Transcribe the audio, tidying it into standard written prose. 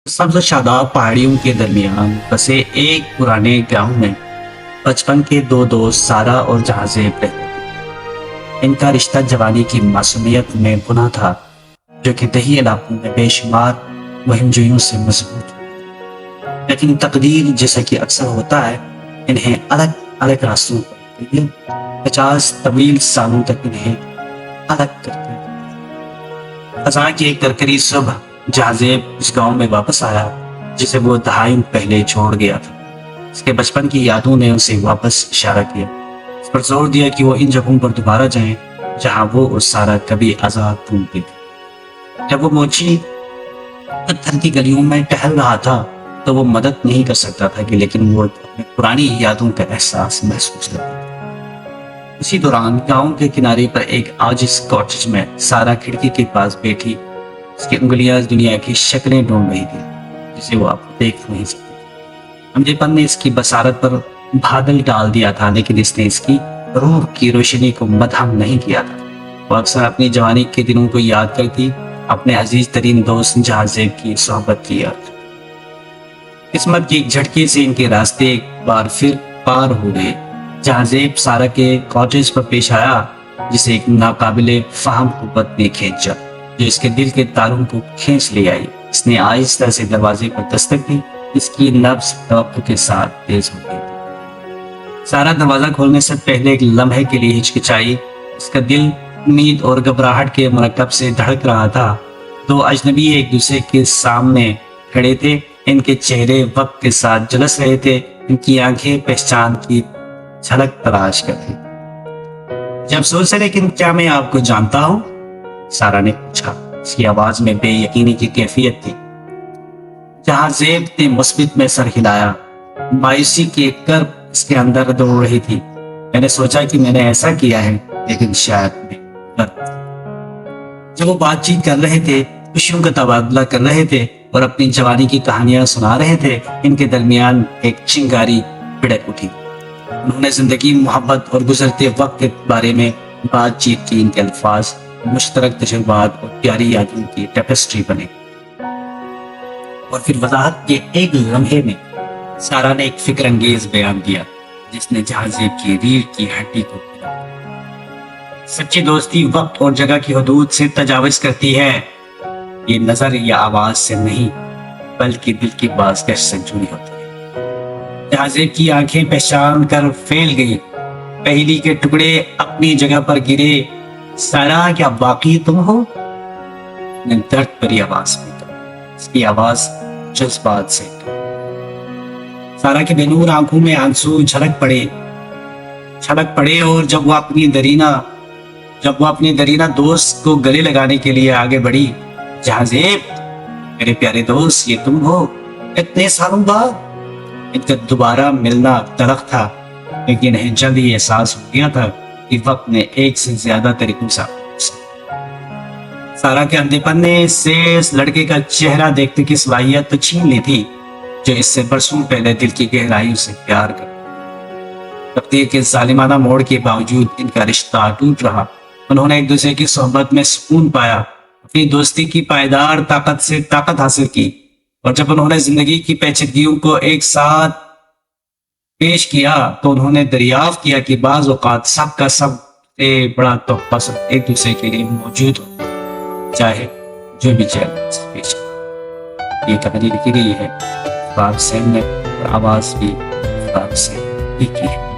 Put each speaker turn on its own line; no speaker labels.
सब्ज शादाब पहाड़ियों के दरमियान बसे एक पुराने गांव में बचपन के दो दोस्त सारा और जहाजेब रहते थे। इनका रिश्ता जवानी की मासूमियत में बुना था, जो कि दही इलाकों में बेशुमार मुहिमजोइयों से मजबूत था। लेकिन तकदीर जैसा कि अक्सर होता है, इन्हें अलग अलग रास्तों पर ले गई। 50 तवील सालों तक इन्हें अलग करते रहे। अचानक एक करकरी सुबह जहाजेब उस गांव में वापस आया जिसे वो दहाई पहले छोड़ गया था। उसके बचपन की यादों ने उसे वापस इशारा किया, इस पर जोर दिया कि वो इन जगहों पर दोबारा जाएं जहां वो और सारा कभी आजाद घूमते थे। जब वो मोची पत्थर की गलियों में टहल रहा था तो वो मदद नहीं कर सकता था कि लेकिन वो अपनी पुरानी यादों का एहसास महसूस करता था। इसी दौरान गांव के किनारे पर एक आजिज कॉटेज में सारा खिड़की के पास बैठी उसकी उंगलियां दुनिया की शक्लें ढूंढ रही थी जिसे वो अब देख नहीं सकती। अंधेपन ने इसकी बसारत पर बादल डाल दिया था, लेकिन इसने इसकी रूह की रोशनी को मदहम नहीं किया था। वो अक्सर अपनी जवानी के दिनों को याद करती, अपने अजीज तरीन दोस्त जहाजेब की सोहबत की याद। किस्मत की एक झटके से इनके रास्ते एक बार फिर पार हो गए। जहाजेब सारा के कॉटेज पर पेश आया जिसे एक नाकाबिले फाहम कुव्वत ने खींचा, जो इसके दिल के तारों को खींच ले आई। इसने आहिस्ता से दरवाजे पर दस्तक दी, इसकी नब्ज तवक्को के साथ तेज हो गई। सारा दरवाजा खोलने से पहले एक लम्हे के लिए हिचकिचाई। इसका दिल उम्मीद और घबराहट के मरकब से धड़क रहा था। दो अजनबी एक दूसरे के सामने खड़े थे, इनके चेहरे वक्त के साथ झुलस रहे थे, इनकी आंखें पहचान की झलक तलाश करती। जब सोच रहे, लेकिन क्या मैं आपको जानता हूं? सारा ने पूछा। उसकी आवाज में बेयकीनी की कैफियत थी। जहाजेब ने मुस्बित में सर हिलाया। मायूसी की एक कर्ब इसके अंदर दौड़ रही थी। मैंने सोचा कि मैंने ऐसा किया है, लेकिन शायद मैं गलत। जब वो बातचीत कर रहे थे, खुशियों का तबादला कर रहे थे और अपनी जवानी की कहानियां सुना रहे थे, इनके दरमियान एक चिंगारी भड़क उठी। उन्होंने जिंदगी, मोहब्बत और गुजरते वक्त के बारे में बातचीत की। इनके अल्फाज मुश्तरक तजुर्बात और प्यारी यादों की टेपेस्ट्री बने। और फिर वजाहत के एक लम्हे में सारा ने एक फिक्र अंगेज बयान दिया जिसने जहाजेब की रीढ़ की हड्डी को हिला दिया। सच्ची दोस्ती वक्त और जगह की हदूद से तजावुज करती है। ये नजर या आवाज से नहीं, बल्कि दिल की बाज़गश से जुड़ी होती है। जहाजेब की आंखें पहचान कर फैल गई। पहली के टुकड़े अपनी जगह पर गिरे। सारा, क्या बाकी तुम हो? ने दर्द भरी आवाज में कहा। इसकी आवाज जज्बात से। सारा के बेनूर आंखों में आंसू छलक पड़े और जब वो अपनी दरीना दोस्त को गले लगाने के लिए आगे बढ़ी। जहाजेब, मेरे प्यारे दोस्त, ये तुम हो? इतने सालों बाद। इनका दोबारा मिलना तलख था, लेकिन इन्हें जल्द ही एहसास हो गया था कि वक्त ने एक से ज्यादा तरीकों से। सारा के अंधेपन ने इससे इस लड़के का चेहरा देखने की सलाहियत तो छीन ली थी, जो इससे बरसों पहले दिल की गहराइयों से प्यार कर। तकदीर के जालिमाना मोड़ के बावजूद इनका रिश्ता टूट रहा। उन्होंने एक दूसरे की सोहबत में सुकून पाया, अपनी दोस्ती की पायदार ताकत से ताकत हासिल की। और जब उन्होंने जिंदगी की पेचीदगियों को एक साथ पेश किया तो उन्होंने दरियाफ्त किया कि बाज़ औक़ात सबका सबसे बड़ा तोहफा सिर्फ एक दूसरे के लिए मौजूद हो, चाहे जो भी चैलेंज पेश हो। ये कहानी लिखी गई है बाब सैन ने और आवाज़ भी बाब सैन लिखी है।